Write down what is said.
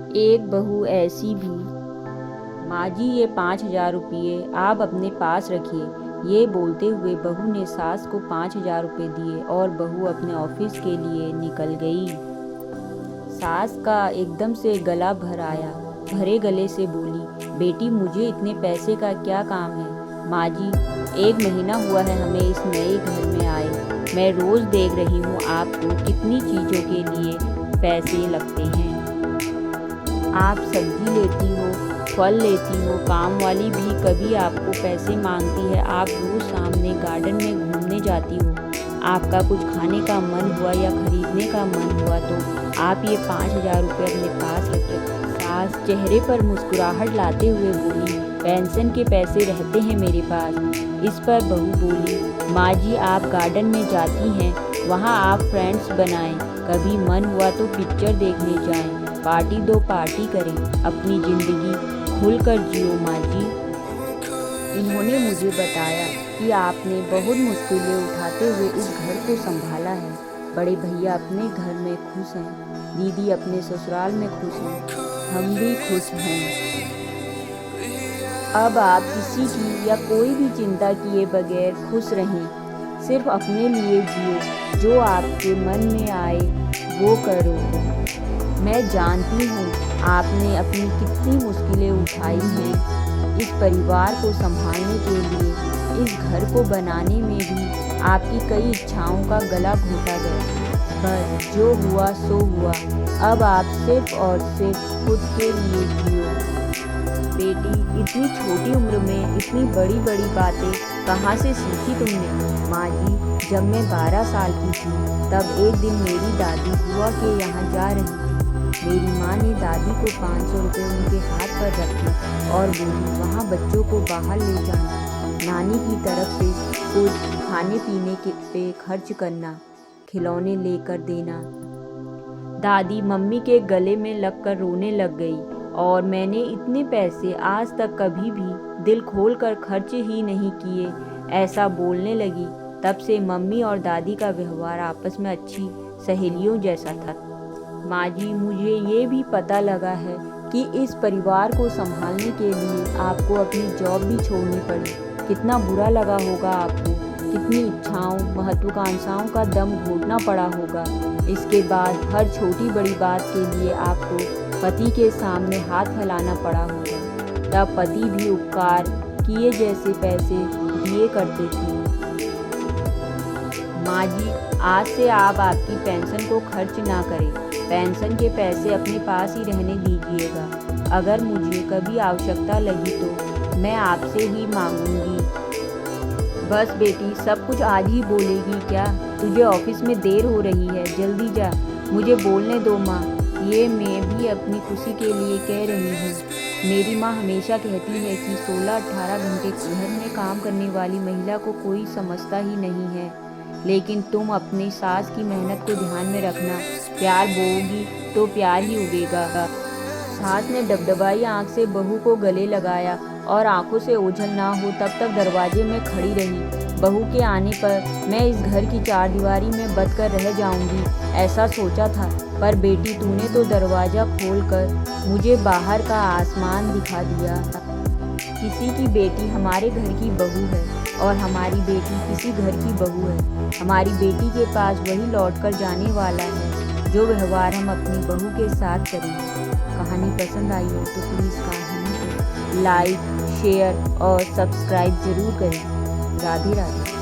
एक बहू ऐसी भी। माँ जी, ये 5,000 रुपये आप अपने पास रखिए। ये बोलते हुए बहू ने सास को 5,000 रुपये दिए और बहू अपने ऑफिस के लिए निकल गई। सास का एकदम से गला भर आया। भरे गले से बोली, बेटी मुझे इतने पैसे का क्या काम है। माँ जी, 1 महीना हुआ है हमें इस नए घर में आए। मैं रोज़ देख रही हूँ आपको कितनी चीज़ों के लिए पैसे लगते हैं। आप सब्जी लेती हो, फल लेती हो, काम वाली भी कभी आपको पैसे मांगती है। आप रोज़ सामने गार्डन में घूमने जाती हो। आपका कुछ खाने का मन हुआ या खरीदने का मन हुआ तो आप ये 5,000 रुपये अपने पास रखें। सास चेहरे पर मुस्कुराहट लाते हुए बोली, पेंशन के पैसे रहते हैं मेरे पास। इस पर बहू बोली, माँ जी आप गार्डन में जाती हैं, वहाँ आप फ्रेंड्स बनाएं, कभी मन हुआ तो पिक्चर देखने जाएं, पार्टी दो पार्टी करें, अपनी ज़िंदगी खुलकर जियो माँ जी। इन्होंने मुझे बताया कि आपने बहुत मुश्किलें उठाते हुए इस घर को संभाला है। बड़े भैया अपने घर में खुश हैं, दीदी अपने ससुराल में खुश हैं, हम भी खुश हैं। अब आप किसी की या कोई भी चिंता किए बगैर खुश रहें। सिर्फ अपने लिए जियो, जो आपके मन में आए वो करो। मैं जानती हूँ आपने अपनी कितनी मुश्किलें उठाई हैं इस परिवार को संभालने के लिए। इस घर को बनाने में भी आपकी कई इच्छाओं का गला घोटा गया। बस जो हुआ सो हुआ। अब आप सिर्फ और सिर्फ खुद के लिए जियो। बेटी, इतनी छोटी उम्र में इतनी बड़ी बड़ी बातें कहाँ से सीखी तुमने? माँ जी, जब मैं 12 साल की थी तब एक दिन मेरी दादी बुआ के यहाँ जा रही थी। मेरी माँ ने दादी को 500 रुपये उनके हाथ पर रखे और बोली, वहाँ बच्चों को बाहर ले जाना, नानी की तरफ से कुछ खाने पीने के पे खर्च करना, खिलौने लेकर देना। दादी मम्मी के गले में लगकर रोने लग गई और मैंने इतने पैसे आज तक कभी भी दिल खोल कर खर्च ही नहीं किए, ऐसा बोलने लगी। तब से मम्मी और दादी का व्यवहार आपस में अच्छी सहेलियों जैसा था। माँ जी, मुझे ये भी पता लगा है कि इस परिवार को संभालने के लिए आपको अपनी जॉब भी छोड़नी पड़ी। कितना बुरा लगा होगा आपको, कितनी इच्छाओं महत्वाकांक्षाओं का दम घोटना पड़ा होगा। इसके बाद हर छोटी बड़ी बात के लिए आपको पति के सामने हाथ फैलाना पड़ा होगा। तब पति भी उपकार किए जैसे पैसे दिए करते थे। माँ जी, आज से आप आपकी पेंशन को खर्च ना करें। पेंशन के पैसे अपने पास ही रहने दीजिएगा। अगर मुझे कभी आवश्यकता लगी तो मैं आपसे ही मांगूंगी। बस बेटी, सब कुछ आज ही बोलेगी क्या? तुझे ऑफिस में देर हो रही है, जल्दी जा। मुझे बोलने दो माँ, ये मैं भी अपनी खुशी के लिए कह रही हूँ। मेरी माँ हमेशा कहती है कि 16-18 घंटे घर में काम करने वाली महिला को कोई समझता ही नहीं है। लेकिन तुम अपनी सास की मेहनत को ध्यान में रखना। प्यार बोओगी तो प्यार ही उगेगा। सास ने डबडबाई आंख से बहू को गले लगाया और आंखों से ओझल ना हो तब तक दरवाजे में खड़ी रही। बहू के आने पर मैं इस घर की चारदीवारी में बंद कर रह जाऊंगी, ऐसा सोचा था। पर बेटी, तूने तो दरवाज़ा खोलकर मुझे बाहर का आसमान दिखा दिया। किसी की बेटी हमारे घर की बहू है और हमारी बेटी किसी घर की बहू है। हमारी बेटी के पास वही लौट कर जाने वाला है जो व्यवहार हम अपनी बहू के साथ करेंगे। कहानी पसंद आई हो तो प्लीज़ कहानी को लाइक, शेयर और सब्सक्राइब जरूर करें। राधे राधे।